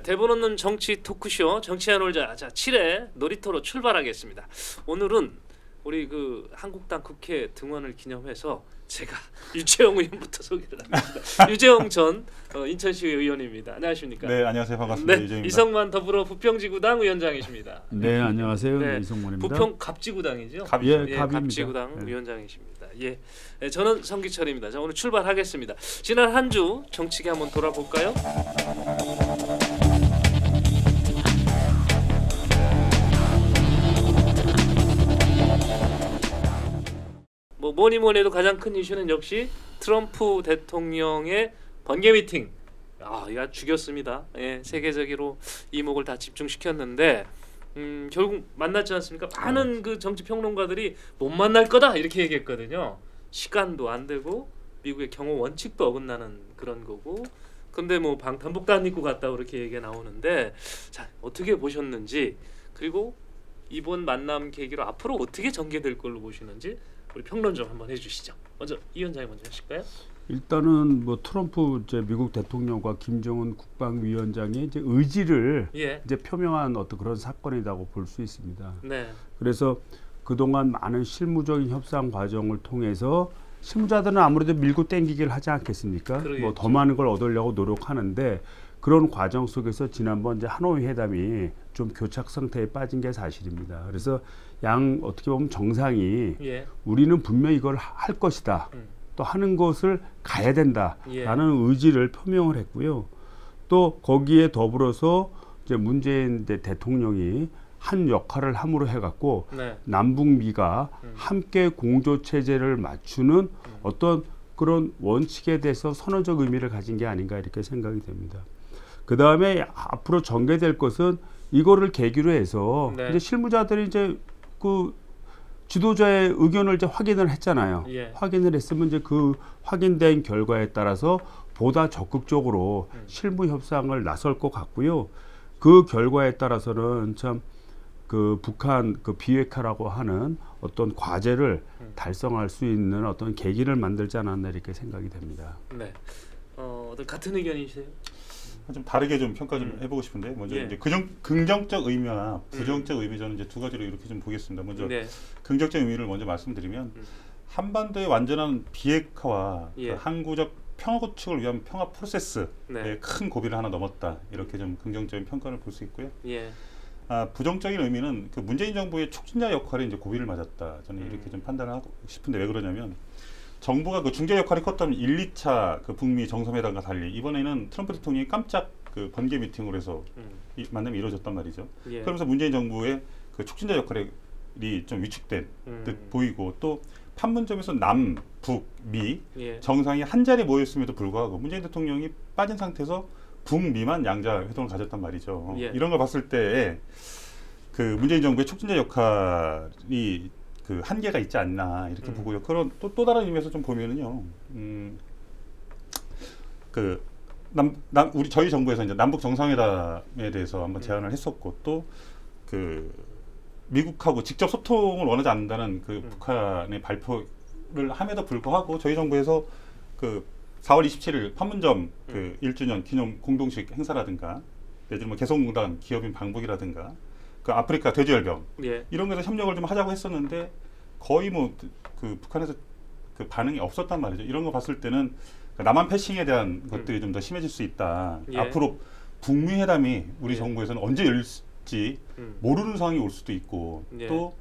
네, 대본 없는 정치 토크쇼 정치한 올자 자 7회 놀이터로 출발하겠습니다. 오늘은 우리 그 한국당 국회 등원을 기념해서 제가 유재홍 의원부터 소개를 합니다. 유재홍 전 인천시 의원입니다. 안녕하십니까? 네, 안녕하세요. 반갑습니다. 네, 유재홍입니다. 이성만 더불어 부평지구당 위원장이십니다. 네, 안녕하세요. 네, 이성만입니다. 부평 갑지구당이죠? 갑이죠. 예, 갑입니다. 갑지구당 네. 위원장이십니다. 예, 네, 저는 성기철입니다. 자, 오늘 출발하겠습니다. 지난 한 주 정치계 한번 돌아볼까요? 뭐 뭐니 해도 가장 큰 이슈는 역시 트럼프 대통령의 번개 미팅. 이거 죽였습니다. 예, 세계적으로 이목을 다 집중시켰는데 결국 만났지 않습니까? 많은 그 정치 평론가들이 못 만날 거다 이렇게 얘기했거든요. 시간도 안 되고 미국의 경호 원칙도 어긋나는 그런 거고. 근데 뭐 방탄복도 안 입고 갔다 그렇게 얘기가 나오는데, 자, 어떻게 보셨는지, 그리고 이번 만남 계기로 앞으로 어떻게 전개될 걸로 보시는지 우리 평론 좀 한번 해주시죠. 먼저 이 위원장님 먼저 하실까요? 일단은 뭐 트럼프 이제 미국 대통령과 김정은 국방위원장의 이제 의지를 예. 이제 표명한 어떤 그런 사건이라고 볼 수 있습니다. 네. 그래서 그동안 많은 실무적인 협상 과정을 통해서 실무자들은 아무래도 밀고 땡기기를 하지 않겠습니까? 뭐 더 많은 걸 얻으려고 노력하는데 그런 과정 속에서 지난번 이제 하노이 회담이 좀 교착 상태에 빠진 게 사실입니다. 그래서 어떻게 보면 정상이 예. 우리는 분명히 이걸 할 것이다. 또 하는 것을 가야 된다라는 의지를 표명을 했고요. 또 거기에 더불어서 이제 문재인 대통령이 한 역할을 함으로 해갖고 네. 남북미가 함께 공조 체제를 맞추는 어떤 그런 원칙에 대해서 선언적 의미를 가진 게 아닌가 이렇게 생각이 됩니다. 그 다음에 앞으로 전개될 것은 이거를 계기로 해서 네. 이제 실무자들이 이제 그 지도자의 의견을 이제 확인을 했잖아요. 예. 확인을 했으면 이제 그 확인된 결과에 따라서 보다 적극적으로 실무 협상을 나설 것 같고요. 그 결과에 따라서는 참 그 북한 그 비핵화라고 하는 어떤 과제를 달성할 수 있는 어떤 계기를 만들지 않았나 이렇게 생각이 됩니다. 네. 어떤 같은 의견이세요? 좀 다르게 좀 평가 좀 해보고 싶은데 먼저 예. 이제 긍정적 의미와 부정적 의미 저는 이제 두 가지로 이렇게 좀 보겠습니다. 먼저 네. 긍정적 의미를 먼저 말씀드리면 한반도의 완전한 비핵화와 예. 그 항구적 평화 구축을 위한 평화 프로세스에 네. 큰 고비를 하나 넘었다 이렇게 좀 긍정적인 평가를 볼 수 있고요. 예. 부정적인 의미는 그 문재인 정부의 촉진자 역할에 이제 고비를 맞았다. 저는 이렇게 좀 판단을 하고 싶은데 왜 그러냐면 정부가 그 중재 역할이 컸던 1, 2차 그 북미 정상회담과 달리 이번에는 트럼프 대통령이 깜짝 그 번개 미팅으로 해서 이 만남이 이루어졌단 말이죠. 예. 그러면서 문재인 정부의 그 촉진자 역할이 좀 위축된 듯 보이고 또 판문점에서 남, 북, 미 예. 정상이 한 자리에 모였음에도 불구하고 문재인 대통령이 빠진 상태에서 북미만 양자 회동을 가졌단 말이죠. 예. 이런 걸 봤을 때 그 문재인 정부의 촉진자 역할이 그 한계가 있지 않나 이렇게 보고요. 그런 또 다른 의미에서 좀 보면은요. 우리 저희 정부에서 이제 남북 정상회담에 대해서 한번 제안을 했었고 또 그 미국하고 직접 소통을 원하지 않는다는 그 북한의 발표를 함에도 불구하고 저희 정부에서 그 4월 27일 판문점 그 1주년 기념 공동식 행사라든가 예를 들면 개성공단 기업인 방북이라든가 그 아프리카 돼지열병 예. 이런 거에서 협력을 좀 하자고 했었는데 거의 뭐 그 북한에서 그 반응이 없었단 말이죠. 이런 거 봤을 때는 남한 패싱에 대한 것들이 좀 더 심해질 수 있다. 예. 앞으로 북미 회담이 우리 예. 정부에서는 언제 열릴지 모르는 상황이 올 수도 있고 예. 또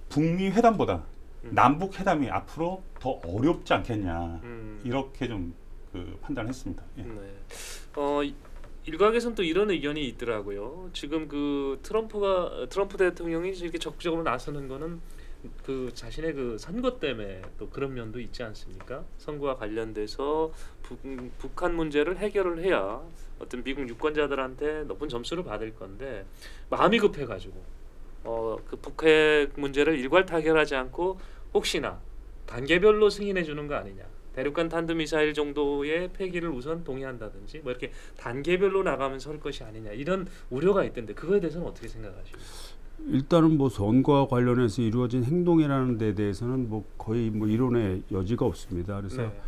북미 회담보다 남북 회담이 앞으로 더 어렵지 않겠냐 이렇게 좀 그 판단을 했습니다. 예. 네. 일각에서는 또 이런 의견이 있더라고요. 지금 그 트럼프 대통령이 이렇게 적극적으로 나서는 거는 그 자신의 그 선거 때문에 또 그런 면도 있지 않습니까? 선거와 관련돼서 북한 문제를 해결을 해야 어떤 미국 유권자들한테 높은 점수를 받을 건데 마음이 급해가지고 그 북핵 문제를 일괄 타결하지 않고 혹시나 단계별로 승인해 주는 거 아니냐. 대륙간 탄도미사일 정도의 폐기를 우선 동의한다든지 뭐 이렇게 단계별로 나가면서 할 것이 아니냐 이런 우려가 있던데 그거에 대해서는 어떻게 생각하십니까? 일단은 뭐 선거와 관련해서 이루어진 행동이라는 데 대해서는 뭐 거의 뭐 이론의 여지가 없습니다. 그래서 네.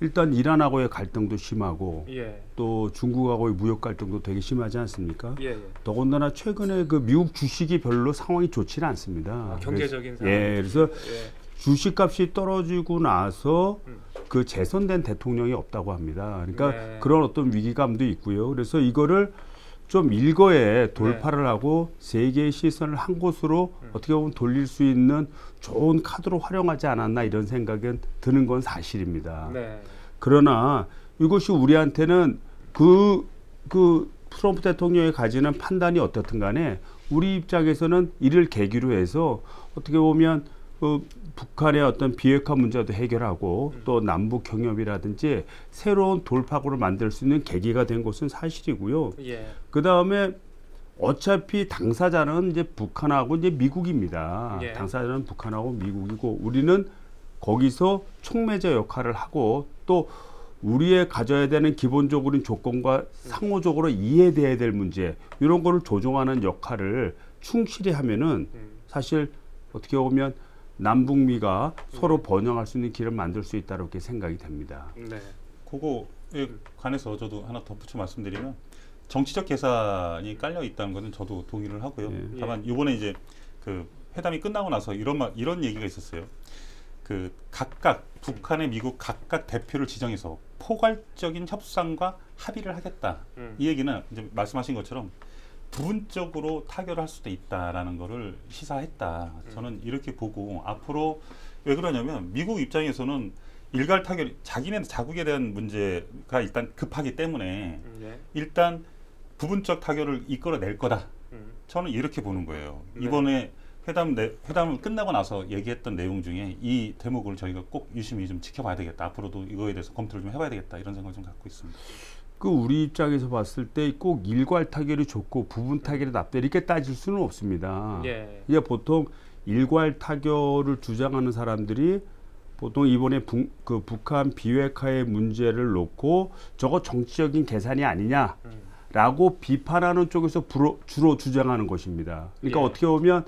일단 이란하고의 갈등도 심하고 예. 또 중국하고의 무역 갈등도 되게 심하지 않습니까? 예. 예. 더군다나 최근에 그 미국 주식이 별로 상황이 좋지는 않습니다. 아, 경제적인 상황. 예, 그래서 예. 주식값이 떨어지고 나서 음. 그 재선된 대통령이 없다고 합니다. 그러니까 네. 그런 어떤 위기감도 있고요. 그래서 이거를 좀 일거에 돌파를 하고 세계의 시선을 한 곳으로 어떻게 보면 돌릴 수 있는 좋은 카드로 활용하지 않았나 이런 생각은 드는 건 사실입니다. 네. 그러나 이것이 우리한테는 그 트럼프 대통령이 가지는 판단이 어떻든 간에 우리 입장에서는 이를 계기로 해서 어떻게 보면 북한의 어떤 비핵화 문제도 해결하고 또 남북 경협이라든지 새로운 돌파구를 만들 수 있는 계기가 된 것은 사실이고요. 예. 그 다음에 어차피 당사자는 이제 북한하고 이제 미국입니다. 예. 당사자는 북한하고 미국이고 우리는 거기서 촉매제 역할을 하고 또 우리의 가져야 되는 기본적인 조건과 상호적으로 이해돼야 될 문제 이런 거를 조정하는 역할을 충실히 하면은 사실 어떻게 보면 남북미가 서로 번영할 수 있는 길을 만들 수 있다고 이렇게 생각이 됩니다. 네. 그거에 관해서 저도 하나 덧붙여 말씀드리면 정치적 계산이 깔려 있다는 것은 저도 동의를 하고요. 예. 다만 이번에 이제 그 회담이 끝나고 나서 이런 얘기가 있었어요. 그 각각 북한의 미국 각각 대표를 지정해서 포괄적인 협상과 합의를 하겠다. 이 얘기는 이제 말씀하신 것처럼 부분적으로 타결할 수도 있다라는 거를 시사했다. 저는 이렇게 보고 앞으로 왜 그러냐면 미국 입장에서는 일괄 타결 자기네 자국에 대한 문제가 일단 급하기 때문에 네. 일단 부분적 타결을 이끌어낼 거다. 저는 이렇게 보는 거예요. 네. 이번에 회담을 끝나고 나서 얘기했던 내용 중에 이 대목을 저희가 꼭 유심히 좀 지켜봐야 되겠다. 앞으로도 이거에 대해서 검토를 좀 해봐야 되겠다. 이런 생각을 좀 갖고 있습니다. 그 우리 입장에서 봤을 때 꼭 일괄 타결이 좋고 부분 타결이 낫다 이렇게 따질 수는 없습니다. 예. 이게 보통 일괄 타결을 주장하는 사람들이 보통 이번에 북한 비핵화의 문제를 놓고 저거 정치적인 계산이 아니냐라고 비판하는 쪽에서 주로 주장하는 것입니다. 그러니까 예. 어떻게 보면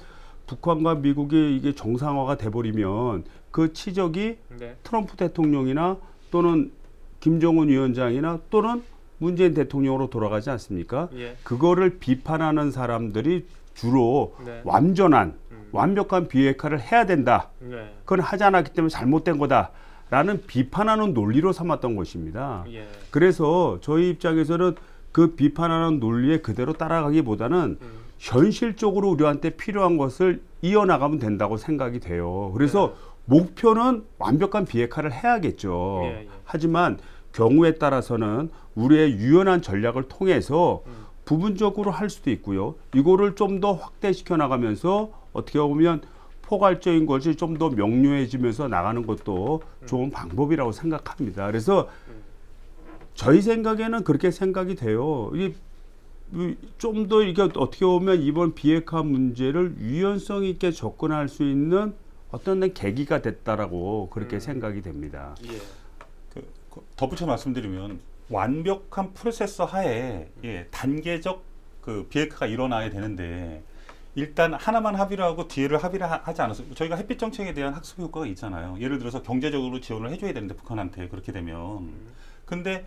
북한과 미국이 이게 정상화가 돼버리면 그 치적이 네. 트럼프 대통령이나 또는 김정은 위원장이나 또는 문재인 대통령으로 돌아가지 않습니까? 예. 그거를 비판하는 사람들이 주로 네. 완벽한 비핵화를 해야 된다. 네. 그건 하지 않았기 때문에 잘못된 거다라는 비판하는 논리로 삼았던 것입니다. 예. 그래서 저희 입장에서는 그 비판하는 논리에 그대로 따라가기보다는 현실적으로 우리한테 필요한 것을 이어나가면 된다고 생각이 돼요. 그래서 목표는 완벽한 비핵화를 해야겠죠. 예, 예. 하지만 경우에 따라서는 우리의 유연한 전략을 통해서 부분적으로 할 수도 있고요. 이거를 좀 더 확대시켜 나가면서 어떻게 보면 포괄적인 것이 좀 더 명료해지면서 나가는 것도 좋은 방법이라고 생각합니다. 그래서 저희 생각에는 그렇게 생각이 돼요. 좀 더 이게 어떻게 보면 이번 비핵화 문제를 유연성 있게 접근할 수 있는 어떤 계기가 됐다라고 그렇게 생각이 됩니다. 예. 덧붙여 말씀드리면 완벽한 프로세서 하에 단계적 그 비핵화가 일어나야 되는데 일단 하나만 합의를 하고 뒤에를 합의를 하지 않았어요. 저희가 햇빛 정책에 대한 학습 효과가 있잖아요. 예를 들어서 경제적으로 지원을 해줘야 되는데 북한한테 그렇게 되면 근데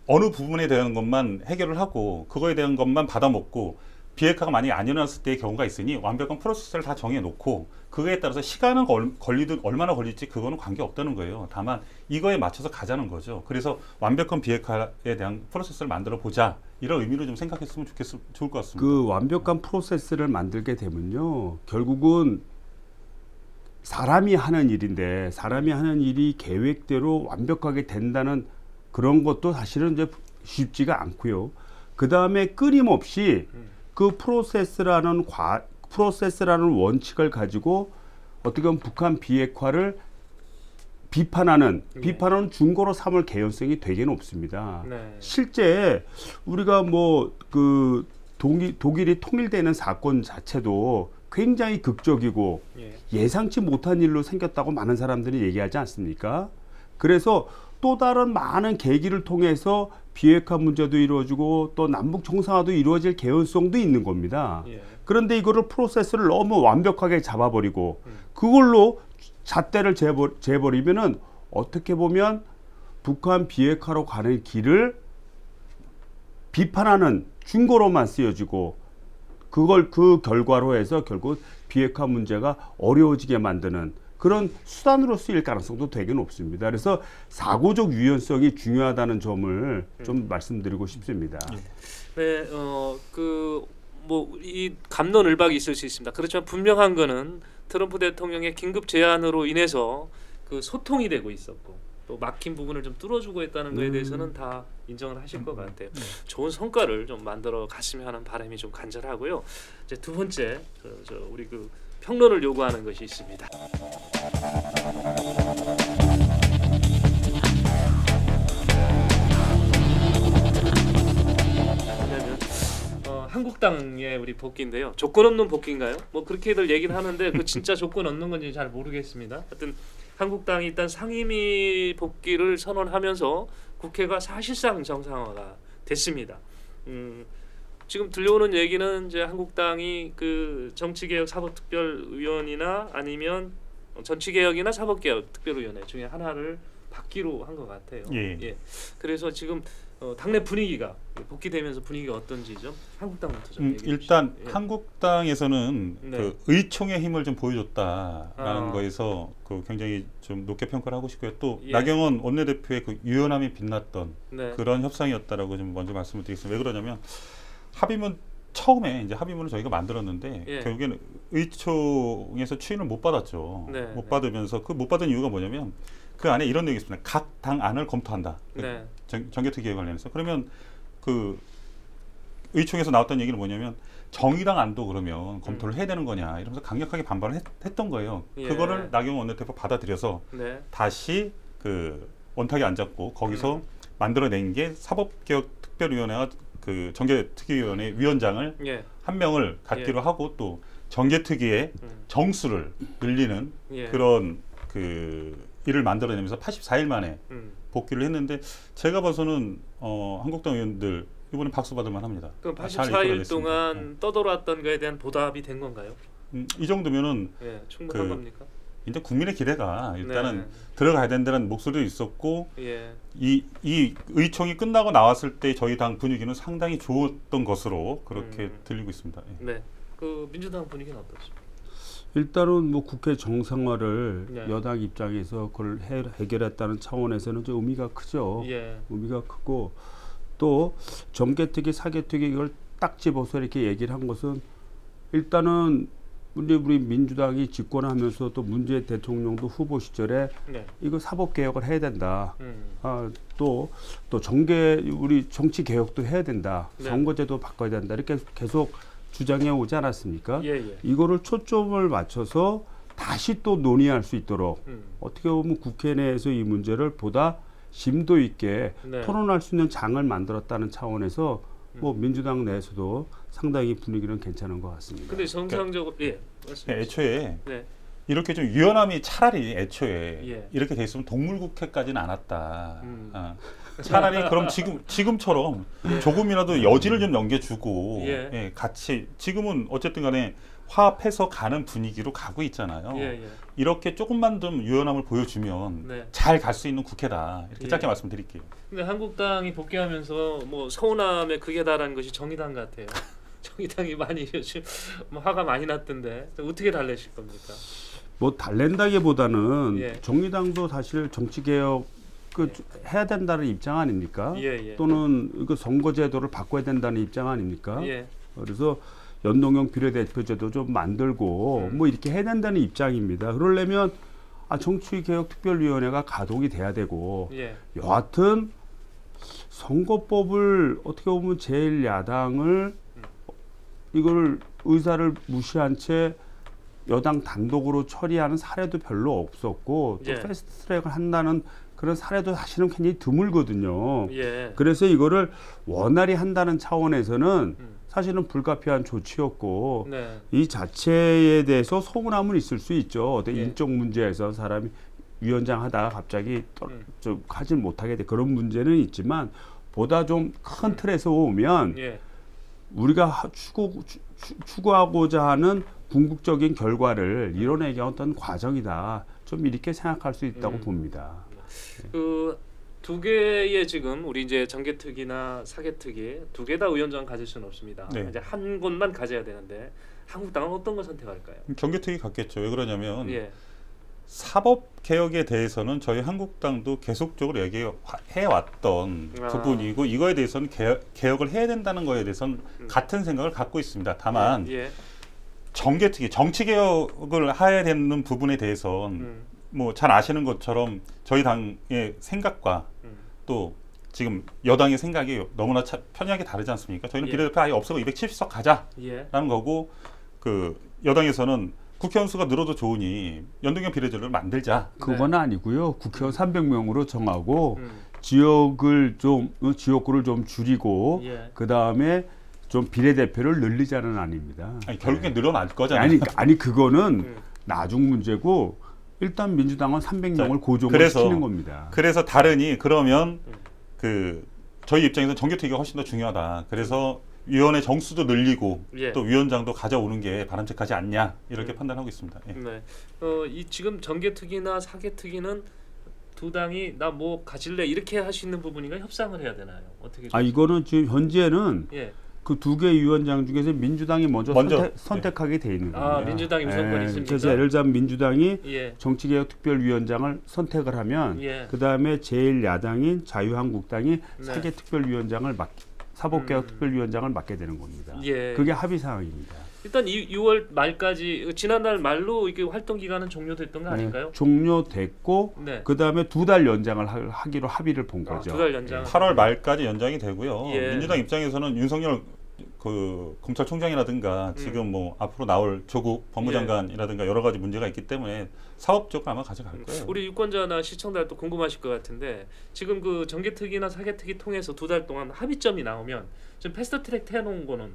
어느 부분에 대한 것만 해결을 하고 그거에 대한 것만 받아먹고 비핵화가 만약에 안 일어났을 때의 경우가 있으니 완벽한 프로세스를 다 정해놓고 그거에 따라서 시간은 걸리든 얼마나 걸릴지 그거는 관계없다는 거예요. 다만 이거에 맞춰서 가자는 거죠. 그래서 완벽한 비핵화에 대한 프로세스를 만들어 보자 이런 의미로 좀 생각했으면 좋을 것 같습니다. 그 완벽한 프로세스를 만들게 되면요, 결국은 사람이 하는 일인데 사람이 하는 일이 계획대로 완벽하게 된다는 그런 것도 사실은 이제 쉽지가 않고요. 그 다음에 끊임없이 그 프로세스라는 원칙을 가지고 어떻게 보면 북한 비핵화를 비판하는 중거로 삼을 개연성이 되게 높습니다. 네. 실제 우리가 뭐 그 독일이 통일되는 사건 자체도 굉장히 극적이고 예상치 못한 일로 생겼다고 많은 사람들이 얘기하지 않습니까? 그래서 또 다른 많은 계기를 통해서 비핵화 문제도 이루어지고 또 남북 정상화도 이루어질 개연성도 있는 겁니다. 그런데 이거를 프로세스를 너무 완벽하게 잡아버리고 그걸로 잣대를 재버리면은 어떻게 보면 북한 비핵화로 가는 길을 비판하는 증거로만 쓰여지고 그걸 그 결과로 해서 결국 비핵화 문제가 어려워지게 만드는 그런 수단으로 쓰일 가능성도 되게 높습니다. 그래서 사고적 유연성이 중요하다는 점을 좀 말씀드리고 싶습니다. 네, 뭐 이 갑론을박이 있을 수 있습니다. 그렇지만 분명한 거는 트럼프 대통령의 긴급 제안으로 인해서 그 소통이 되고 있었고 또 막힌 부분을 좀 뚫어주고 있다는 거에 대해서는 다 인정을 하실 것 같아요. 좋은 성과를 좀 만들어 갔으면 하는 바람이 좀 간절하고요. 이제 두 번째 우리 그 평론을 요구하는 것이 있습니다. 왜냐하면 한국당의 우리 복귀인데요. 조건 없는 복귀인가요? 뭐 그렇게들 얘기를 하는데 그 진짜 조건 없는 건지 잘 모르겠습니다. 하여튼 한국당이 일단 상임위 복귀를 선언하면서 국회가 사실상 정상화가 됐습니다. 지금 들려오는 얘기는 이제 한국당이 그 정치개혁 사법특별위원이나 아니면 정치개혁이나 사법개혁특별위원회 중에 하나를 받기로 한 것 같아요. 예. 그래서 지금 당내 분위기가 복귀되면서 분위기가 어떤지 좀 한국당부터 좀 얘기해 일단 주시죠. 예. 한국당에서는 네. 그 의총의 힘을 좀 보여줬다라는 아. 거에서 그 굉장히 좀 높게 평가를 하고 싶고요. 또 예. 나경원 원내대표의 그 유연함이 빛났던 네. 그런 협상이었다라고 좀 먼저 말씀을 드리겠습니다. 왜 그러냐면 합의문 처음에 이제 합의문을 저희가 만들었는데 예. 결국에는 의총에서 추인을 못 받았죠. 네, 못 네. 받으면서 그 못 받은 이유가 뭐냐면 그 안에 이런 내용이 있습니다. 각 당 안을 검토한다. 네. 정개특위에 관련해서 그러면 그 의총에서 나왔던 얘기는 뭐냐면 정의당 안도 그러면 검토를 해야 되는 거냐 이러면서 강력하게 반발을 했던 거예요. 예. 그거를 나경원 원내대표 받아들여서 네. 다시 그 원탁에 앉았고 거기서 만들어낸 게 사법개혁특별위원회와 그 정개특위위원회 위원장을 예. 한 명을 갖기로 예. 하고 또 정개특위의 정수를 늘리는 예. 그런 그 일을 만들어내면서 84일 만에 복귀를 했는데 제가 봐서는 한국당 의원들 이번에 박수 받을 만합니다. 그럼 잘 84일 이끌어냈습니다. 동안 떠돌았던 거에 대한 보답이 된 건가요? 이 정도면은 예, 충분한 그 겁니까? 이제 국민의 기대가 일단은 네. 들어가야 된다는 목소리도 있었고 예. 이 의총이 끝나고 나왔을 때 저희 당 분위기는 상당히 좋았던 것으로 그렇게 들리고 있습니다. 예. 네. 그 민주당 분위기는 어떻습니까? 일단은 뭐 국회 정상화를 네. 여당 입장에서 그걸 해결했다는 차원에서는 좀 의미가 크죠. 예. 의미가 크고 또 정개특위, 사개특위 이걸 딱 집어서 이렇게 얘기를 한 것은 일단은 우리 민주당이 집권하면서 또 문재인 대통령도 후보 시절에 네. 이거 사법 개혁을 해야 된다. 음. 또 우리 정치 개혁도 해야 된다. 네. 선거제도 바꿔야 된다. 이렇게 계속 주장해 오지 않았습니까? 예, 예. 이거를 초점을 맞춰서 다시 또 논의할 수 있도록 어떻게 보면 국회 내에서 이 문제를 보다 심도 있게 네. 토론할 수 있는 장을 만들었다는 차원에서 뭐 민주당 내에서도 상당히 분위기는 괜찮은 것 같습니다. 근데 정상적으로 예. 맞습니다. 애초에 네. 이렇게 좀 유연함이 차라리 애초에 예. 이렇게 돼 있으면 동물국회까지는 안 왔다. 차라리 그럼 지금처럼 조금이라도 여지를 좀 넘겨주고 예. 예, 같이 지금은 어쨌든 간에 화합해서 가는 분위기로 가고 있잖아요. 예, 예. 이렇게 조금만 좀 유연함을 보여주면 네. 잘 갈 수 있는 국회다. 이렇게 예. 짧게 말씀드릴게요. 근데 한국당이 복귀하면서 뭐 서운함에 극에 달한 것이 정의당 같아요. 정의당이 많이 요즘 뭐 화가 많이 났던데 어떻게 달래실 겁니까? 뭐 달랜다기보다는 예. 정의당도 사실 정치개혁 해야 된다는 입장 아닙니까? 예, 예. 또는 이거 선거제도를 바꿔야 된다는 입장 아닙니까? 예. 그래서 연동형 비례대표제도 좀 만들고 뭐 이렇게 해야 된다는 입장입니다. 그러려면 정치개혁특별위원회가 가동이 돼야 되고 예. 여하튼 선거법을 어떻게 보면 제1야당을 이걸 의사를 무시한 채 여당 단독으로 처리하는 사례도 별로 없었고 또 예. 패스트트랙을 한다는 그런 사례도 사실은 굉장히 드물거든요. 예. 그래서 이거를 원활히 한다는 차원에서는 사실은 불가피한 조치였고 네. 이 자체에 대해서 서운함은 있을 수 있죠. 어떤 예. 인적 문제에서 사람이 위원장 하다가 갑자기 좀 하질 못하게 돼 그런 문제는 있지만 보다 좀 큰 틀에서 보면 예. 우리가 추구하고자 하는 궁극적인 결과를 이뤄내기 어떤 과정이다. 좀 이렇게 생각할 수 있다고 봅니다. 그 두 개의 지금 우리 이제 정개특위나 사개특위 두 개 다 위원장 가질 수는 없습니다. 네. 이제 한 곳만 가져야 되는데 한국당은 어떤 걸 선택할까요? 정개특위 같겠죠. 왜 그러냐면 예. 사법 개혁에 대해서는 저희 한국당도 계속적으로 얘기해왔던 부분이고 이거에 대해서는 개혁을 해야 된다는 거에 대해서는 같은 생각을 갖고 있습니다. 다만 예. 정개특위, 정치 개혁을 해야 되는 부분에 대해서는 뭐 잘 아시는 것처럼 저희 당의 생각과 또 지금 여당의 생각이 너무나 편하게 다르지 않습니까? 저희는 예. 비례대표 아예 없애고 270석 가자라는 예. 거고 그 여당에서는 국회의원 수가 늘어도 좋으니 연동형 비례제를 만들자. 그건 아니고요. 국회의원 300명으로 정하고 음. 지역구를 좀 줄이고 예. 그 다음에 좀 비례대표를 늘리자는 아닙니다. 아니, 결국엔 늘어날 거잖아요. 아니 그거는 나중 문제고 일단 민주당은 300명을 고정을 시키는 겁니다. 그래서 다르니 그러면 그 저희 입장에서 정개특위가 훨씬 더 중요하다. 그래서 위원회 정수도 늘리고 예. 또 위원장도 가져오는 게 바람직하지 않냐 이렇게 판단하고 있습니다. 예. 네. 이 지금 정개특위나 사개특위는 두 당이 나 뭐 가질래 이렇게 할 수 있는 부분인가 협상을 해야 되나요? 어떻게? 이거는 지금 현재는 예. 그 두 개 위원장 중에서 민주당이 먼저 선택하게 돼 있는 겁니다. 민주당이 우선권이 있습니까? 그래서 예를 들자면 민주당이 예. 정치개혁특별위원장을 선택을 하면 예. 그 다음에 제1야당인 자유한국당이 네. 사개특별위원장을 사법개혁특별위원장을 맡게 되는 겁니다. 예. 그게 합의 사항입니다. 일단 6월 말까지 지난달 말로 이게 활동 기간은 종료됐던 거 아닌가요? 종료됐고 네. 그 다음에 2달 연장을 하기로 합의를 본 거죠. 2달 연장. 8월 말까지 연장이 되고요. 예. 민주당 입장에서는 윤석열 그 검찰총장이라든가 지금 뭐 앞으로 나올 조국 법무장관이라든가 여러 가지 문제가 있기 때문에 사업적으로 아마 가져갈 거예요. 우리 유권자나 시청자도 궁금하실 것 같은데 지금 그 정개특위나 사개특위 통해서 2달 동안 합의점이 나오면 지금 패스트트랙 태워놓은 거는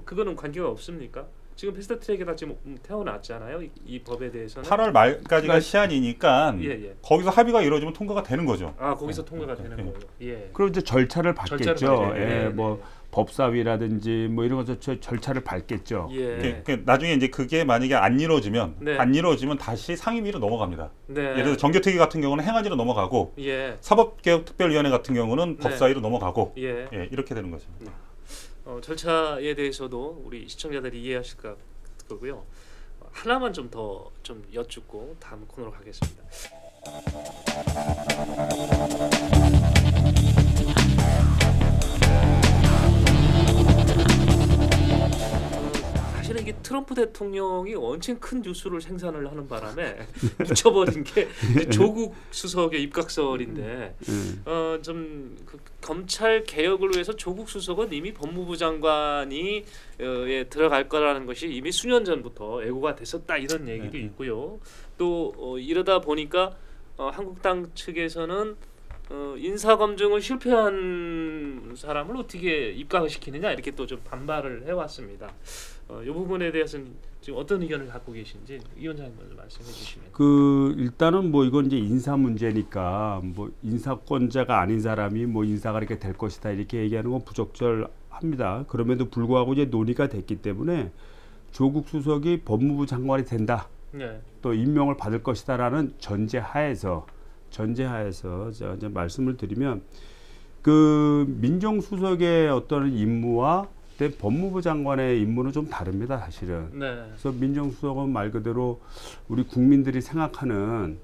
그거는 관계가 없습니까? 지금 패스트트랙에다 지금 태워놨잖아요. 이 법에 대해서는 8월 말까지가 시한이니까 예. 거기서 합의가 이루어지면 통과가 되는 거죠. 거기서 통과가 되는 거예요. 예. 그럼 이제 절차를 밟겠죠. 예. 뭐 법사위라든지 뭐 이런 것 절차를 밟겠죠. 예. 나중에 이제 그게 만약에 안 이루어지면 네. 다시 상임위로 넘어갑니다. 네. 예를 들어 정개특위 같은 경우는 행안위로 넘어가고 예. 사법개혁특별위원회 같은 경우는 법사위로 넘어가고 예. 이렇게 되는 거죠. 절차에 대해서도 우리 시청자들이 이해하실 거고요. 하나만 좀 더 여쭙고 다음 코너로 가겠습니다. 사실은 이게 트럼프 대통령이 원체 큰 뉴스를 생산을 하는 바람에 묻혀버린 게 조국 수석의 입각설인데 좀 그 검찰 개혁을 위해서 조국 수석은 이미 법무부 장관이 들어갈 거라는 것이 이미 수년 전부터 예고가 됐었다 이런 얘기도 있고요. 또 이러다 보니까 한국당 측에서는 인사 검증을 실패한 사람을 어떻게 입각을 시키느냐 이렇게 또 좀 반발을 해왔습니다. 이 부분에 대해서는 지금 어떤 의견을 갖고 계신지 위원장님 먼저 말씀해 주시면. 일단은 뭐 이건 이제 인사 문제니까 뭐 인사권자가 아닌 사람이 뭐 인사가 이렇게 될 것이다 이렇게 얘기하는 건 부적절합니다. 그럼에도 불구하고 이제 논의가 됐기 때문에 조국 수석이 법무부 장관이 된다. 네. 또 임명을 받을 것이다라는 전제하에서 제가 이제 말씀을 드리면 그 민정수석의 어떤 임무와 법무부 장관의 임무는 좀 다릅니다, 사실은. 네. 그래서 민정수석은 말 그대로 우리 국민들이 생각하는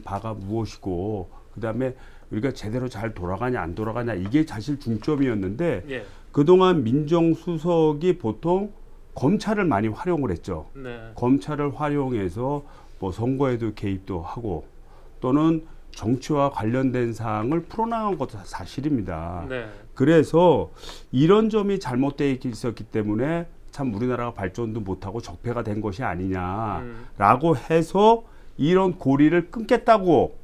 바가 무엇이고 그다음에 우리가 제대로 잘 돌아가냐 안 돌아가냐 이게 사실 중점이었는데 예. 그동안 민정수석이 보통 검찰을 많이 활용을 했죠. 네. 검찰을 활용해서 뭐 선거에도 개입도 하고 또는 정치와 관련된 사항을 풀어나간 것도 사실입니다. 네. 그래서 이런 점이 잘못되어 있었기 때문에 참 우리나라가 발전도 못하고 적폐가 된 것이 아니냐라고 해서 이런 고리를 끊겠다고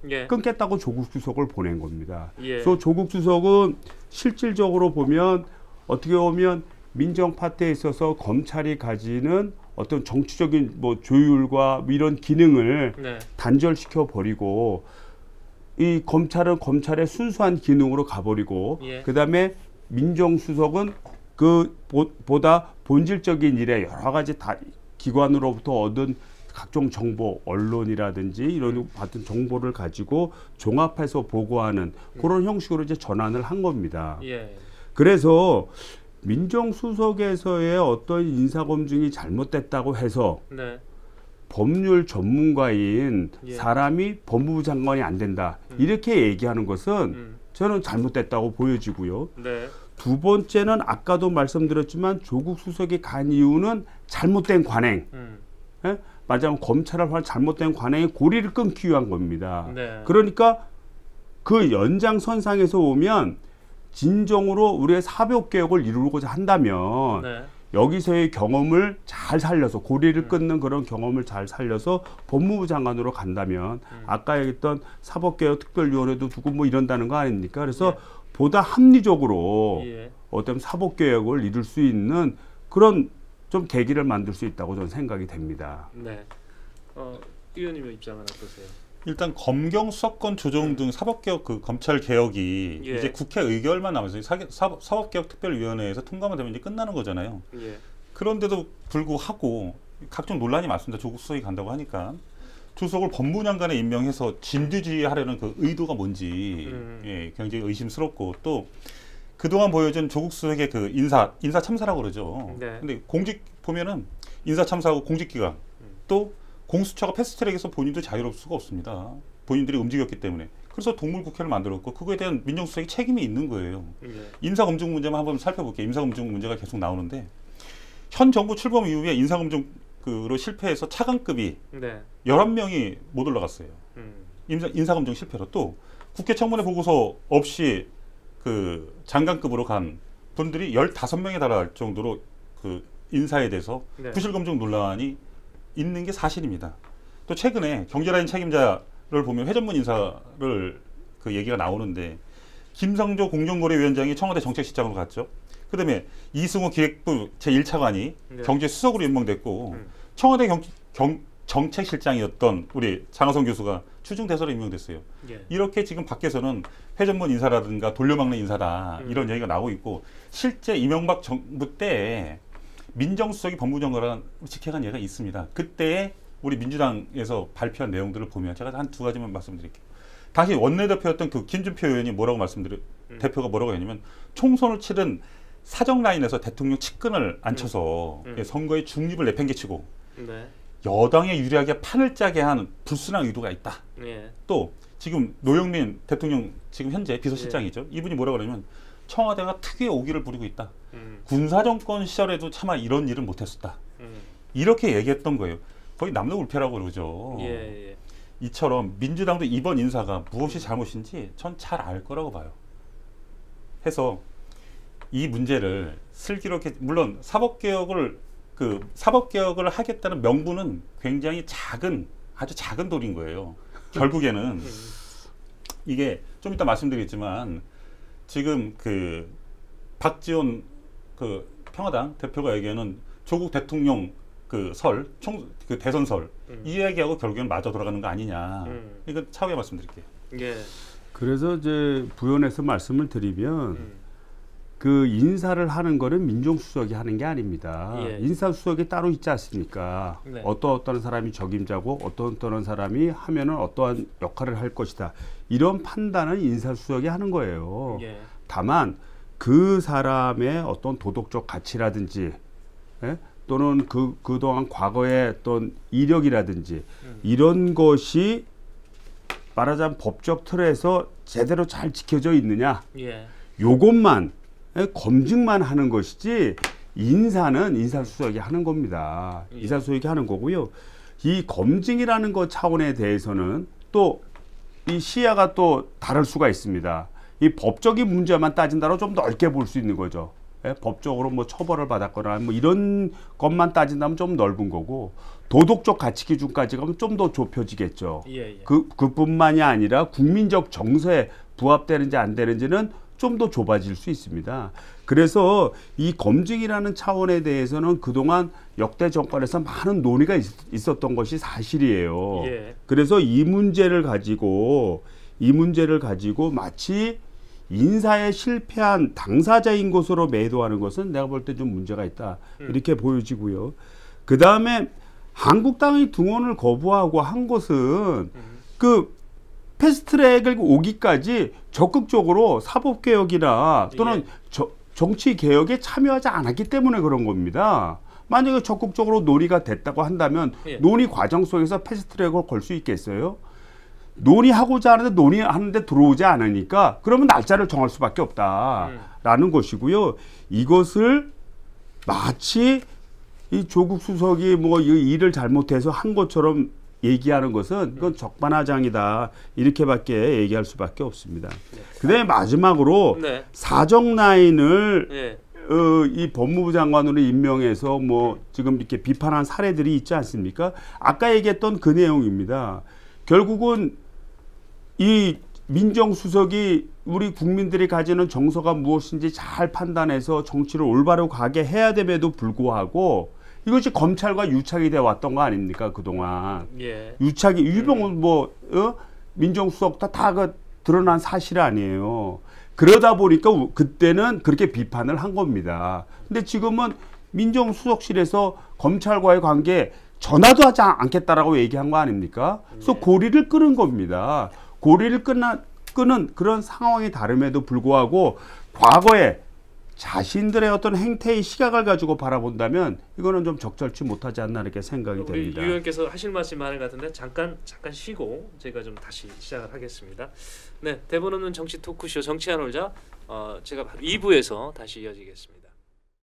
조국 수석을 보낸 겁니다. 예. 그래서 조국 수석은 실질적으로 보면 어떻게 보면 민정 파트에 있어서 검찰이 가지는 어떤 정치적인 뭐 조율과 이런 기능을 단절시켜 버리고 이 검찰은 검찰의 순수한 기능으로 가버리고 그다음에 민정수석은 그 보다 본질적인 일에 여러 가지 기관으로부터 얻은 각종 정보, 언론이라든지 이런 받은 정보를 가지고 종합해서 보고하는 그런 형식으로 이제 전환을 한 겁니다. 예. 그래서 민정수석에서의 어떤 인사검증이 잘못됐다고 해서 네. 법률 전문가인 예. 사람이 법무부 장관이 안 된다. 이렇게 얘기하는 것은 저는 잘못됐다고 보여지고요. 네. 두 번째는 아까도 말씀드렸지만 조국 수석이 간 이유는 잘못된 관행. 예? 말하자면 검찰을 잘못된 관행에 고리를 끊기 위한 겁니다. 네. 그러니까 그 연장선상에서 오면 진정으로 우리의 사법개혁을 이루고자 한다면 네. 여기서의 경험을 잘 살려서 고리를 끊는 그런 경험을 잘 살려서 법무부 장관으로 간다면 아까 얘기했던 사법개혁 특별위원회도 두고 뭐 이런다는 거 아닙니까? 그래서 보다 합리적으로 예. 어떤 사법개혁을 이룰 수 있는 그런 좀 계기를 만들 수 있다고 저는 생각이 됩니다. 네. 의원님의 입장은 어떠세요? 일단 검경 수사권 조정 등 사법개혁 그 검찰 개혁이 예. 이제 국회 의결만 남았어요. 사법개혁 특별위원회에서 통과만 되면 이제 끝나는 거잖아요. 예. 그런데도 불구하고 각종 논란이 많습니다. 조국 수석이 간다고 하니까 주석을 법무부 장관에 임명해서 진두지휘하려는 그 의도가 뭔지 예, 굉장히 의심스럽고 또 그동안 보여준 조국 수석의 그 인사 참사라고 그러죠. 네. 근데 공직 보면은 인사 참사하고 공직기강 또 공수처가 패스트트랙에서 본인도 자유로울 수가 없습니다. 본인들이 움직였기 때문에. 그래서 동물국회를 만들었고 그거에 대한 민정수석의 책임이 있는 거예요. 예. 인사검증 문제만 한번 살펴볼게요. 인사검증 문제가 계속 나오는데 현 정부 출범 이후에 인사검증으로 실패해서 차관급이 네. 11명이 못 올라갔어요. 인사검증 실패로. 또 국회 청문회 보고서 없이 그 장관급으로 간 분들이 15명에 달할 정도로 그 인사에 대해서 네. 부실검증 논란이 있는 게 사실입니다. 또 최근에 경제라인 책임자를 보면 회전문 인사를 그 얘기가 나오는데 김상조 공정거래위원장이 청와대 정책실장으로 갔죠. 그다음에 이승호 기획부 제1차관이 네. 경제수석으로 임명됐고 청와대 정책실장이었던 우리 장하성 교수가 추중대사로 임명됐어요. 예. 이렇게 지금 밖에서는 회전문 인사라든가 돌려막는 인사다 이런 얘기가 나오고 있고 실제 이명박 정부 때 민정수석이 법무장관을 직행한 예가 있습니다. 그때 우리 민주당에서 발표한 내용들을 보면 제가 한 두 가지만 말씀드릴게요. 당시 원내대표였던 그 김준표 의원이 뭐라고 대표가 뭐라고 했냐면 총선을 치른 사정 라인에서 대통령 측근을 앉혀서 선거의 중립을 내팽개치고 네. 여당에 유리하게 판을 짜게 하는 불순한 의도가 있다. 예. 또 지금 노영민 대통령 지금 현재 비서실장이죠. 이분이 뭐라고 그러냐면 청와대가 특유의 오기를 부리고 있다. 군사정권 시절에도 차마 이런 일은 못했었다. 이렇게 얘기했던 거예요. 거의 남녀울패라고 그러죠. 예. 예. 이처럼 민주당도 이번 인사가 무엇이 잘못인지 전 잘 알 거라고 봐요. 해서 이 문제를 슬기롭게 물론 사법개혁을 하겠다는 명분은 굉장히 아주 작은 돌인 거예요. 결국에는 이게 좀 이따 말씀드리겠지만 지금 그 박지원 그 평화당 대표가 얘기하는 조국 대통령 그 대선설 이 이야기하고 결국에는 맞아 돌아가는 거 아니냐. 이건 차후에 말씀드릴게요. 예. 그래서 이제 부연해서 말씀을 드리면 그 인사를 하는 거는 민정수석이 하는 게 아닙니다. 예. 인사수석이 따로 있지 않습니까? 네. 어떤 사람이 적임자고 어떤 사람이 하면은 어떠한 역할을 할 것이다. 이런 판단은 인사수석이 하는 거예요. 예. 다만 그 사람의 어떤 도덕적 가치라든지 예? 또는 그동안 과거의 어떤 이력이라든지 이런 것이 말하자면 법적 틀에서 제대로 잘 지켜져 있느냐. 예. 요것만 검증만 하는 것이지 인사는 인사수석이 하는 겁니다. 예. 인사수석이 하는 거고요. 이 검증이라는 것 차원에 대해서는 또 이 시야가 또 다를 수가 있습니다. 이 법적인 문제만 따진다로 좀 넓게 볼 수 있는 거죠. 예? 법적으로 뭐 처벌을 받았거나 뭐 이런 것만 따진다면 좀 넓은 거고 도덕적 가치 기준까지 가면 좀 더 좁혀지겠죠. 예. 그뿐만이 아니라 국민적 정서에 부합되는지 안 되는지는 좀 더 좁아질 수 있습니다. 그래서 이 검증이라는 차원에 대해서는 그동안 역대 정권에서 많은 논의가 있었던 것이 사실이에요. 예. 그래서 이 문제를 가지고 마치 인사에 실패한 당사자인 것으로 매도하는 것은 내가 볼 때 좀 문제가 있다. 이렇게 보여지고요. 그 다음에 한국당의 등원을 거부하고 한 것은 그 패스트트랙을 오기까지 적극적으로 사법개혁이나 또는 정치개혁에 참여하지 않았기 때문에 그런 겁니다. 만약에 적극적으로 논의가 됐다고 한다면 예. 논의 논의 과정 속에서 패스트트랙을 걸 수 있겠어요? 논의하고자 하는데 논의하는데 들어오지 않으니까 그러면 날짜를 정할 수밖에 없다라는 것이고요. 이것을 마치 이 조국 수석이 뭐 이 일을 잘못해서 한 것처럼 얘기하는 것은 그건 적반하장이다 이렇게밖에 얘기할 수밖에 없습니다. 그다음에 마지막으로 네. 사정 라인을 예. 이 법무부 장관으로 임명해서 뭐 지금 이렇게 비판한 사례들이 있지 않습니까? 아까 얘기했던 그 내용입니다. 결국은 이 민정수석이 우리 국민들이 가지는 정서가 무엇인지 잘 판단해서 정치를 올바로 가게 해야 됨에도 불구하고 이것이 검찰과 유착이 돼 왔던 거 아닙니까 그동안. 예. 유착이 유병훈 뭐 민정수석 다 그 드러난 사실 아니에요. 그러다 보니까 그때는 그렇게 비판을 한 겁니다. 근데 지금은 민정수석실에서 검찰과의 관계 전화도 하지 않겠다라고 얘기한 거 아닙니까? 그래서 고리를 끊은 겁니다. 고리를 끄는 그런 상황이 다름에도 불구하고 과거에 자신들의 어떤 행태의 시각을 가지고 바라본다면 이거는 좀 적절치 못하지 않나 이렇게 생각이 우리 됩니다. 유 의원께서 하실 말씀이 많은 것 같은데 잠깐 쉬고 제가 좀 다시 시작을 하겠습니다. 네, 대본 없는 정치 토크쇼 정치한 올자 제가 바로 2부에서 다시 이어지겠습니다.